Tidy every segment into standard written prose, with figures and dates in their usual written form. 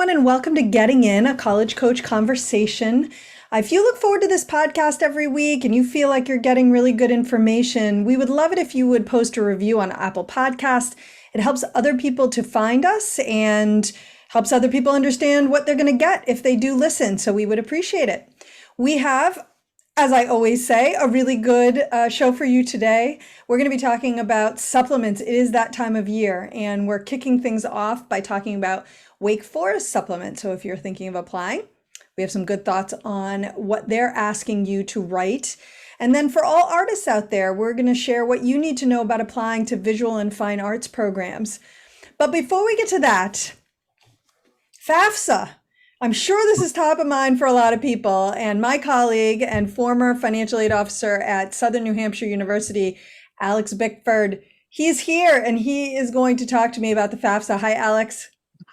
everyone, and welcome to Getting In, a college coach conversation. If you look forward to this podcast every week and you feel like you're getting really good information, we would love it if you would post a review on Apple Podcast. It helps other people to find us and helps other people understand what they're going to get if they do listen. So we would appreciate it. We have, as I always say, a really good show for you today. We're going to be talking about supplements. It is that time of year, and we're kicking things off by talking about Wake Forest supplements. So if you're thinking of applying, we have some good thoughts on what they're asking you to write. And then for all artists out there, we're going to share what you need to know about applying to visual and fine arts programs. But before we get to that, FAFSA. I'm sure this is top of mind for a lot of people, and my colleague and former financial aid officer at Southern New Hampshire University, Alex Bickford, he's here and he is going to talk to me about the FAFSA. Hi, Alex.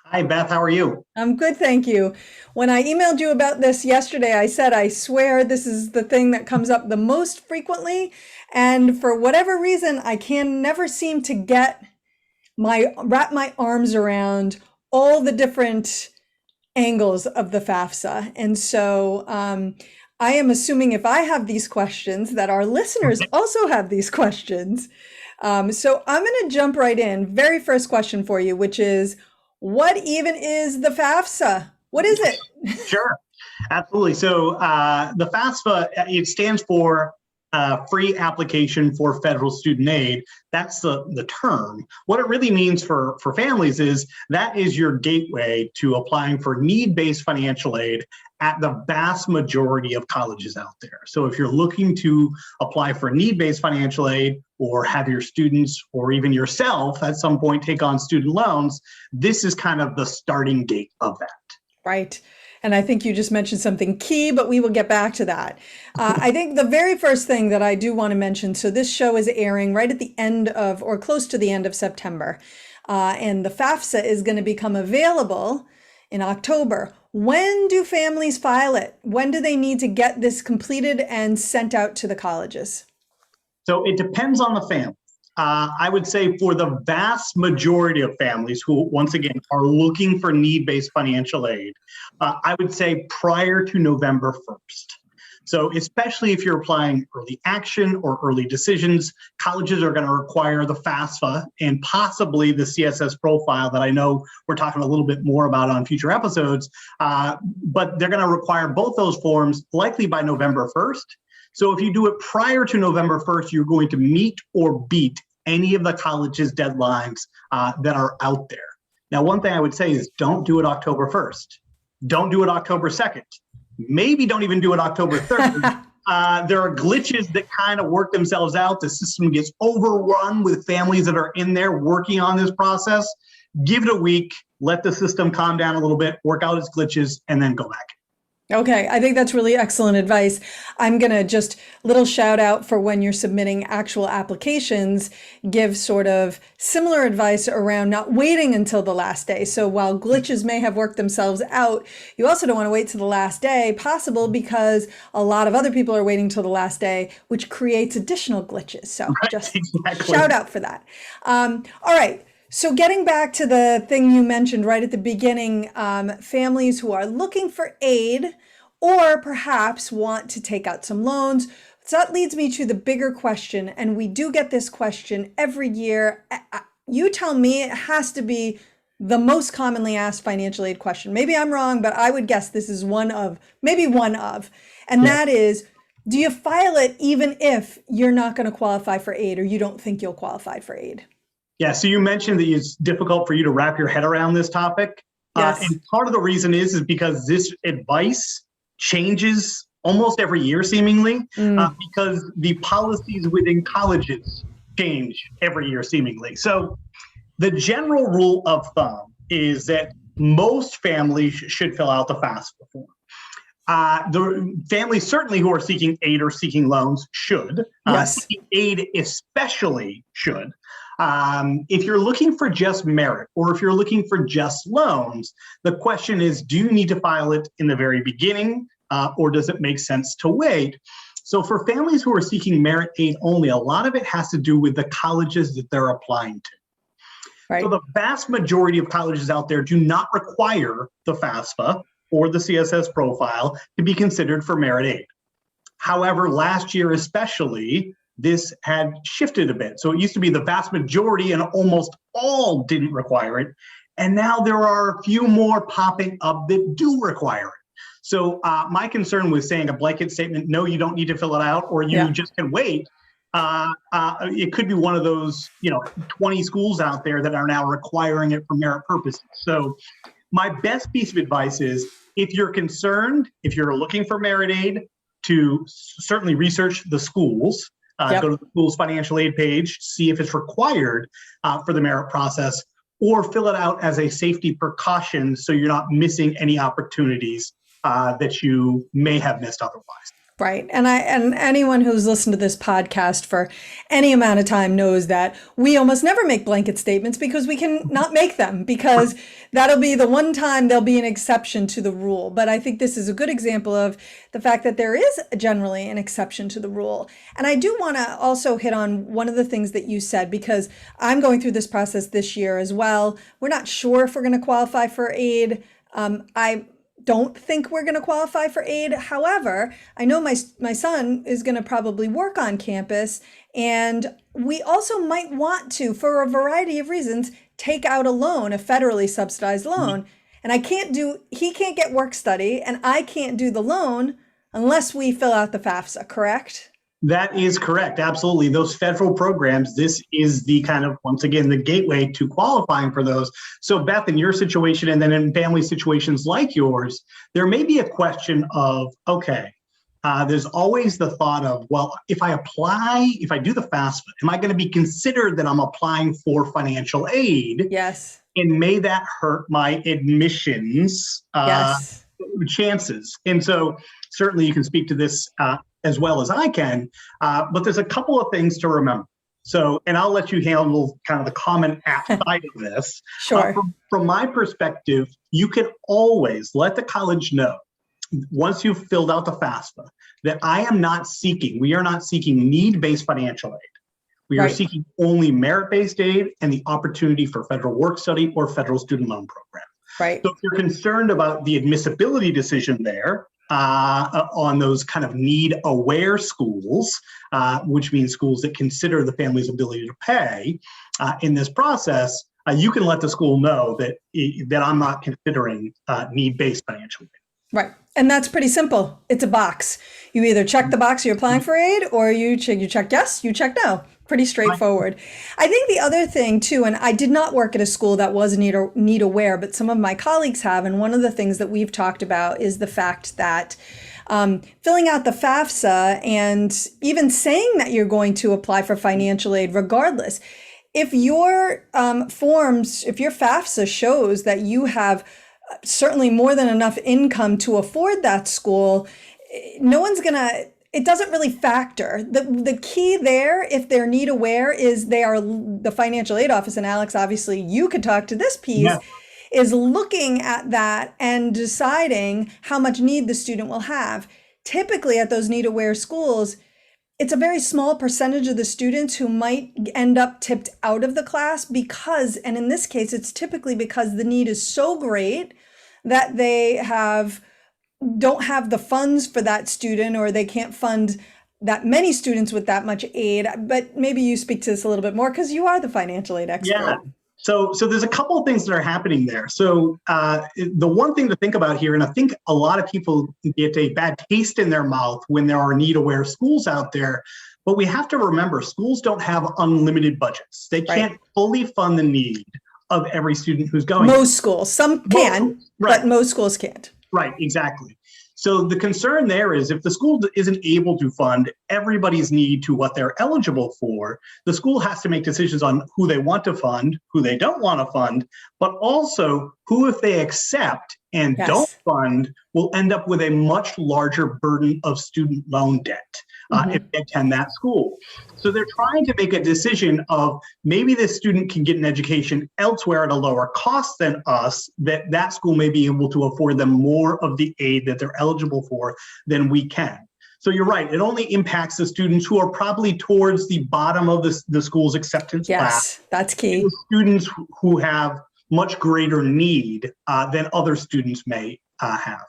Hi, Beth. How are you? I'm good, thank you. When I emailed you about this yesterday, I said, I swear this is the thing that comes up the most frequently, and for whatever reason, I can never seem to wrap my arms around all the different angles of the FAFSA. And so I am assuming if I have these questions that our listeners also have these questions. So I'm going to jump right in. Very first question for you, which is, what even is the FAFSA? What is it? Sure, absolutely. So the FAFSA, it stands for Free Application for Federal Student Aid. That's the term. What it really means for families is that is your gateway to applying for need-based financial aid at the vast majority of colleges out there. So if you're looking to apply for need-based financial aid or have your students or even yourself at some point take on student loans, this is kind of the starting gate of that. Right. And I think you just mentioned something key, but we will get back to that. I think the very first thing that I do want to mention, so this show is airing right at the end of, or close to the end of September. And the FAFSA is going to become available in October. When do families file it? When do they need to get this completed and sent out to the colleges? So it depends on the family. I would say for the vast majority of families who, once again, are looking for need-based financial aid, I would say prior to November 1st. So especially if you're applying early action or early decisions, colleges are going to require the FAFSA and possibly the CSS profile that I know we're talking a little bit more about on future episodes, but they're going to require both those forms likely by November 1st. So if you do it prior to November 1st, you're going to meet or beat any of the college's deadlines that are out there. Now, one thing I would say is don't do it October 1st. Don't do it October 2nd. Maybe don't even do it October 3rd. There are glitches that kind of work themselves out. The system gets overrun with families that are in there working on this process. Give it a week, let the system calm down a little bit, work out its glitches, and then go back. Okay, I think that's really excellent advice. I'm going to just little shout out for when you're submitting actual applications, give sort of similar advice around not waiting until the last day. So while glitches may have worked themselves out, you also don't want to wait till the last day, possible because a lot of other people are waiting till the last day, which creates additional glitches. So just shout out for that. All right. So getting back to the thing you mentioned right at the beginning, families who are looking for aid or perhaps want to take out some loans. So that leads me to the bigger question, and we do get this question every year. You tell me, it has to be the most commonly asked financial aid question. Maybe I'm wrong, but I would guess this is maybe one of, and that is, do you file it even if you're not going to qualify for aid or you don't think you'll qualify for aid? Yeah, so you mentioned that it's difficult for you to wrap your head around this topic. Yes. And part of the reason is because this advice changes almost every year, seemingly, because the policies within colleges change every year, seemingly. So the general rule of thumb is that most families should fill out the FAFSA form. The families certainly who are seeking aid or seeking loans should. Seeking aid especially should. If you're looking for just merit or if you're looking for just loans, the question is, do you need to file it in the very beginning or does it make sense to wait? So for families who are seeking merit aid only, a lot of it has to do with the colleges that they're applying to. Right. So the vast majority of colleges out there do not require the FAFSA or the CSS profile to be considered for merit aid. However, last year especially, this had shifted a bit. So it used to be the vast majority and almost all didn't require it. And now there are a few more popping up that do require it. So my concern with saying a blanket statement, no, you don't need to fill it out, or you just can wait. It could be one of those, 20 schools out there that are now requiring it for merit purposes. So my best piece of advice is, if you're concerned, if you're looking for merit aid, to certainly research the schools, go to the school's financial aid page, see if it's required for the merit process, or fill it out as a safety precaution so you're not missing any opportunities that you may have missed otherwise. Right. And anyone who's listened to this podcast for any amount of time knows that we almost never make blanket statements because we can not make them, because that'll be the one time there'll be an exception to the rule. But I think this is a good example of the fact that there is generally an exception to the rule. And I do want to also hit on one of the things that you said, because I'm going through this process this year as well. We're not sure if we're going to qualify for aid. I don't think we're going to qualify for aid. However, I know my son is going to probably work on campus, and we also might want to, for a variety of reasons, take out a loan, a federally subsidized loan. And he can't get work study, and I can't do the loan unless we fill out the FAFSA, correct? That is correct. Absolutely. Those federal programs, this is the kind of, once again, the gateway to qualifying for those. So Beth, in your situation, and then in family situations like yours, there may be a question of, okay, there's always the thought of, well, if I do the FAFSA, am I going to be considered that I'm applying for financial aid? Yes. And may that hurt my admissions chances? And so certainly you can speak to this as well as I can, but there's a couple of things to remember. So, and I'll let you handle kind of the common app side of this. Sure. From my perspective, you can always let the college know, once you've filled out the FAFSA, that we are not seeking need-based financial aid. We are seeking only merit-based aid and the opportunity for federal work study or federal student loan program. Right. So if you're concerned about the admissibility decision there, on those kind of need-aware schools, which means schools that consider the family's ability to pay in this process, you can let the school know that I'm not considering need-based financial aid. Right. And that's pretty simple. It's a box. You either check the box you're applying for aid, or you check yes, you check no. Pretty straightforward. I think the other thing too, and I did not work at a school that was need aware, but some of my colleagues have. And one of the things that we've talked about is the fact that filling out the FAFSA and even saying that you're going to apply for financial aid regardless, if your FAFSA shows that you have certainly more than enough income to afford that school, it doesn't really factor. The key there, if they're need aware, is the financial aid office, and Alex, obviously you could talk to this piece, is looking at that and deciding how much need the student will have. Typically at those need aware schools, it's a very small percentage of the students who might end up tipped out of the class because, and in this case, it's typically because the need is so great that they don't have the funds for that student, or they can't fund that many students with that much aid. But maybe you speak to this a little bit more because you are the financial aid expert. Yeah. So there's a couple of things that are happening there. So the one thing to think about here, and I think a lot of people get a bad taste in their mouth when there are need-aware schools out there, but we have to remember schools don't have unlimited budgets. They can't fully fund the need of every student who's going. Most schools, some can, but most schools can't. Right, exactly. So the concern there is if the school isn't able to fund everybody's need to what they're eligible for, the school has to make decisions on who they want to fund, who they don't want to fund, but also who, if they accept and don't fund, will end up with a much larger burden of student loan debt if they attend that school. So they're trying to make a decision of maybe this student can get an education elsewhere at a lower cost than us, that school may be able to afford them more of the aid that they're eligible for than we can. So you're right. It only impacts the students who are probably towards the bottom of the school's acceptance class. Yes, that's key. The students who have much greater need than other students may have.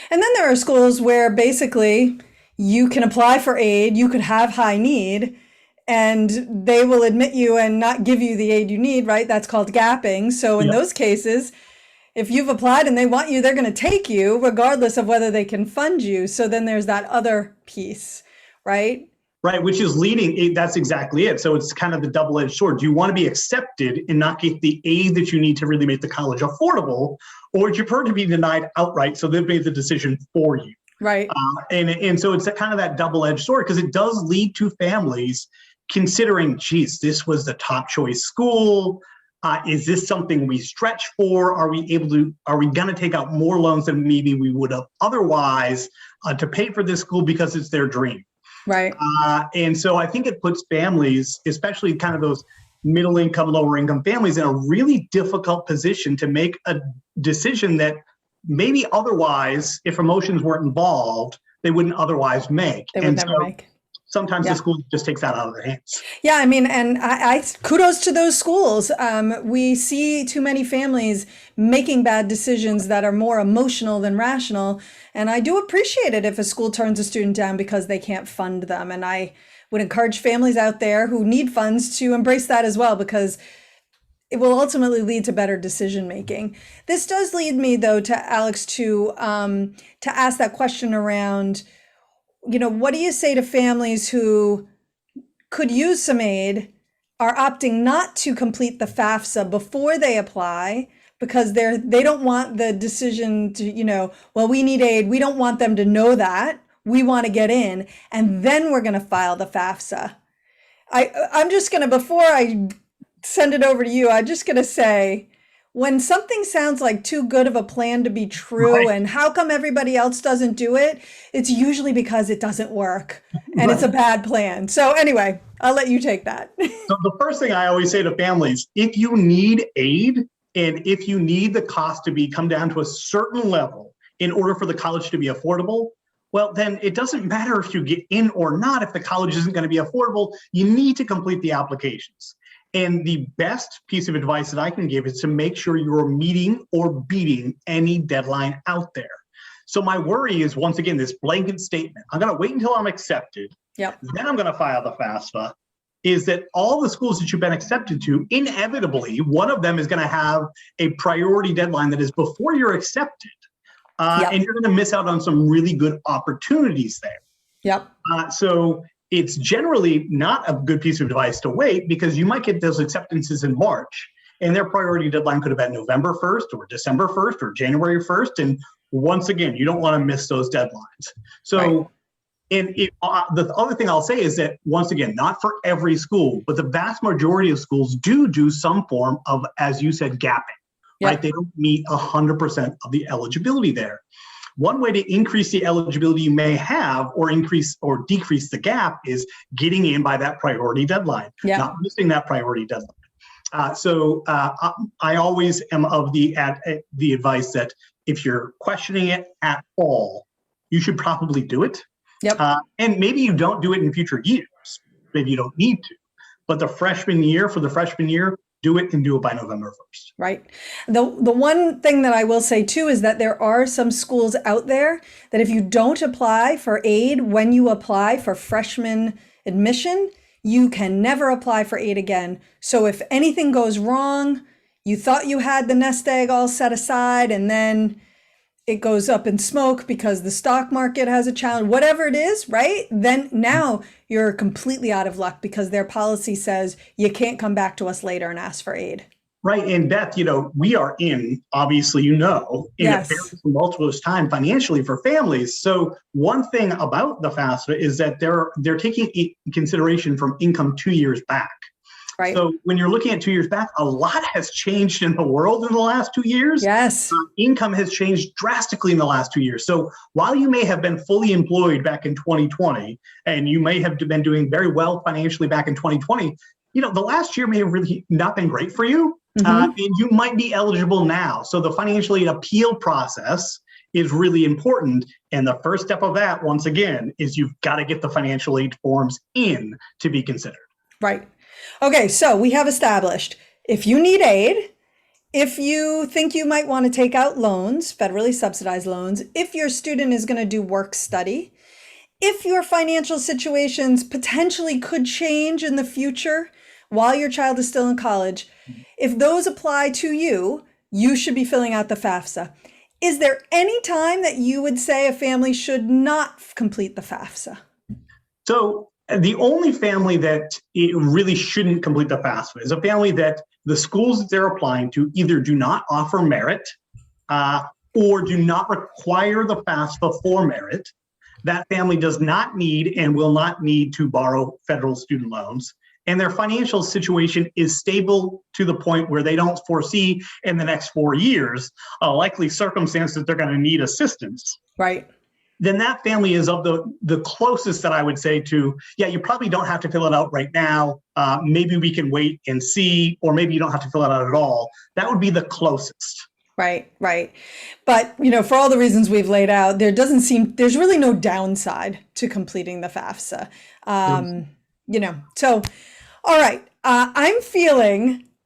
And then there are schools where basically you can apply for aid, you could have high need, and they will admit you and not give you the aid you need, right? That's called gapping. So in those cases, if you've applied and they want you, they're going to take you regardless of whether they can fund you. So then there's that other piece, right? Right, which is leading, that's exactly it. So it's kind of the double-edged sword. Do you want to be accepted and not get the aid that you need to really make the college affordable, or would you prefer to be denied outright so they've made the decision for you? Right. And so it's kind of that double-edged sword, because it does lead to families considering, geez, this was the top choice school. Is this something we stretch for? Are we going to take out more loans than maybe we would have otherwise to pay for this school because it's their dream? Right. And so I think it puts families, especially kind of those middle income, lower income families, in a really difficult position to make a decision that maybe otherwise, if emotions weren't involved, they wouldn't otherwise make. They would never make. Sometimes the school just takes that out of their hands. Yeah, I mean, and I kudos to those schools. We see too many families making bad decisions that are more emotional than rational. And I do appreciate it if a school turns a student down because they can't fund them. And I would encourage families out there who need funds to embrace that as well, because it will ultimately lead to better decision making. This does lead me, though, to Alex to ask that question around, what do you say to families who could use some aid, are opting not to complete the FAFSA before they apply because they don't want the decision to, well, we need aid. We don't want them to know that. We want to get in, and then we're going to file the FAFSA. I'm just going to, before I send it over to you, I'm just going to say, when something sounds like too good of a plan to be true, and how come everybody else doesn't do it, it's usually because it doesn't work and it's a bad plan. So anyway, I'll let you take that. So the first thing I always say to families, if you need aid and if you need the cost to come down to a certain level in order for the college to be affordable, well, then it doesn't matter if you get in or not. If the college isn't going to be affordable, you need to complete the applications. And the best piece of advice that I can give is to make sure you're meeting or beating any deadline out there. So my worry is, once again, this blanket statement, I'm going to wait until I'm accepted, then I'm going to file the FAFSA, is that all the schools that you've been accepted to, inevitably, one of them is going to have a priority deadline that is before you're accepted. And you're going to miss out on some really good opportunities there. So it's generally not a good piece of advice to wait, because you might get those acceptances in March and their priority deadline could have been November 1st or December 1st or January 1st. And once again, you don't want to miss those deadlines. So the other thing I'll say is that, once again, not for every school, but the vast majority of schools do some form of, as you said, gapping, right? They don't meet 100% of the eligibility there. One way to increase the eligibility you may have, or increase or decrease the gap, is getting in by that priority deadline, not missing that priority deadline. So I always am of the advice that if you're questioning it at all, you should probably do it. And maybe you don't do it in future years. Maybe you don't need to. But for the freshman year, do it, and do it by November 1st. Right. The one thing that I will say too is that there are some schools out there that if you don't apply for aid when you apply for freshman admission, you can never apply for aid again. So if anything goes wrong, you thought you had the nest egg all set aside, and then it goes up in smoke because the stock market has a challenge, whatever it is, right? Then now you're completely out of luck, because their policy says you can't come back to us later and ask for aid. Right. And Beth, we are obviously, in a very tumultuous time financially for families. So one thing about the FAFSA is that they're taking consideration from income 2 years back. Right. So when you're looking at 2 years back, a lot has changed in the world in the last 2 years. Yes. Income has changed drastically in the last 2 years. So while you may have been fully employed back in 2020, and you may have been doing very well financially back in 2020, the last year may have really not been great for you. And you might be eligible now. So the financial aid appeal process is really important. And the first step of that, once again, is you've got to get the financial aid forms in to be considered. Right. Okay, so we have established if you need aid, if you think you might want to take out loans, federally subsidized loans, if your student is going to do work study, if your financial situations potentially could change in the future while your child is still in college, if those apply to you, you should be filling out the FAFSA. Is there any time that you would say a family should not complete the FAFSA? So the only family that it really shouldn't complete the FAFSA is a family that the schools that they're applying to either do not offer merit or do not require the FAFSA for merit. That family does not need and will not need to borrow federal student loans. And their financial situation is stable to the point where they don't foresee in the next 4 years a likely circumstance that they're going to need assistance. Right. Then that family is of the closest that I would say to, yeah, you probably don't have to fill it out right now. Maybe we can wait and see, or maybe you don't have to fill it out at all. That would be the closest. Right, right. But, for all the reasons we've laid out, there's really no downside to completing the FAFSA. So, all right.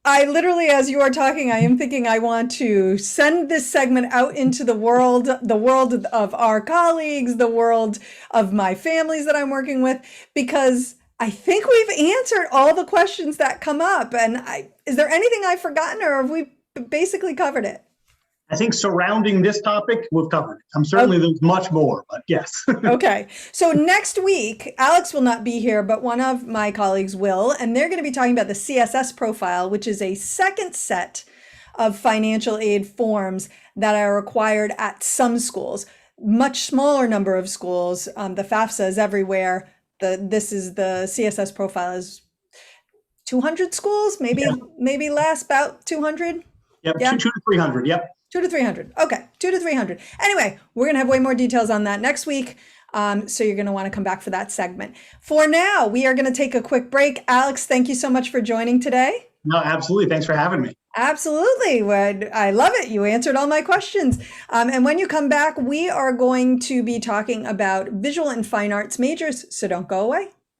I literally, as you are talking, I am thinking I want to send this segment out into the world of our colleagues, the world of my families that I'm working with, because I think we've answered all the questions that come up. And is there anything I've forgotten, or have we basically covered it? I think surrounding this topic, we've covered it. I'm certainly there's much more, but yes. Okay. So next week, Alex will not be here, but one of my colleagues will, and they're going to be talking about the CSS profile, which is a second set of financial aid forms that are required at some schools. Much smaller number of schools. The FAFSA is everywhere. The CSS profile is 200 schools, maybe less, about 200. Yep, yeah. 200 to 300. Yep. 200 to 300. Okay, 200 to 300. Anyway, we're going to have way more details on that next week. So you're going to want to come back for that segment. For now, we are going to take a quick break. Alex, thank you so much for joining today. No, absolutely. Thanks for having me. Absolutely. I love it. You answered all my questions. And when you come back, we are going to be talking about visual and fine arts majors. So don't go away.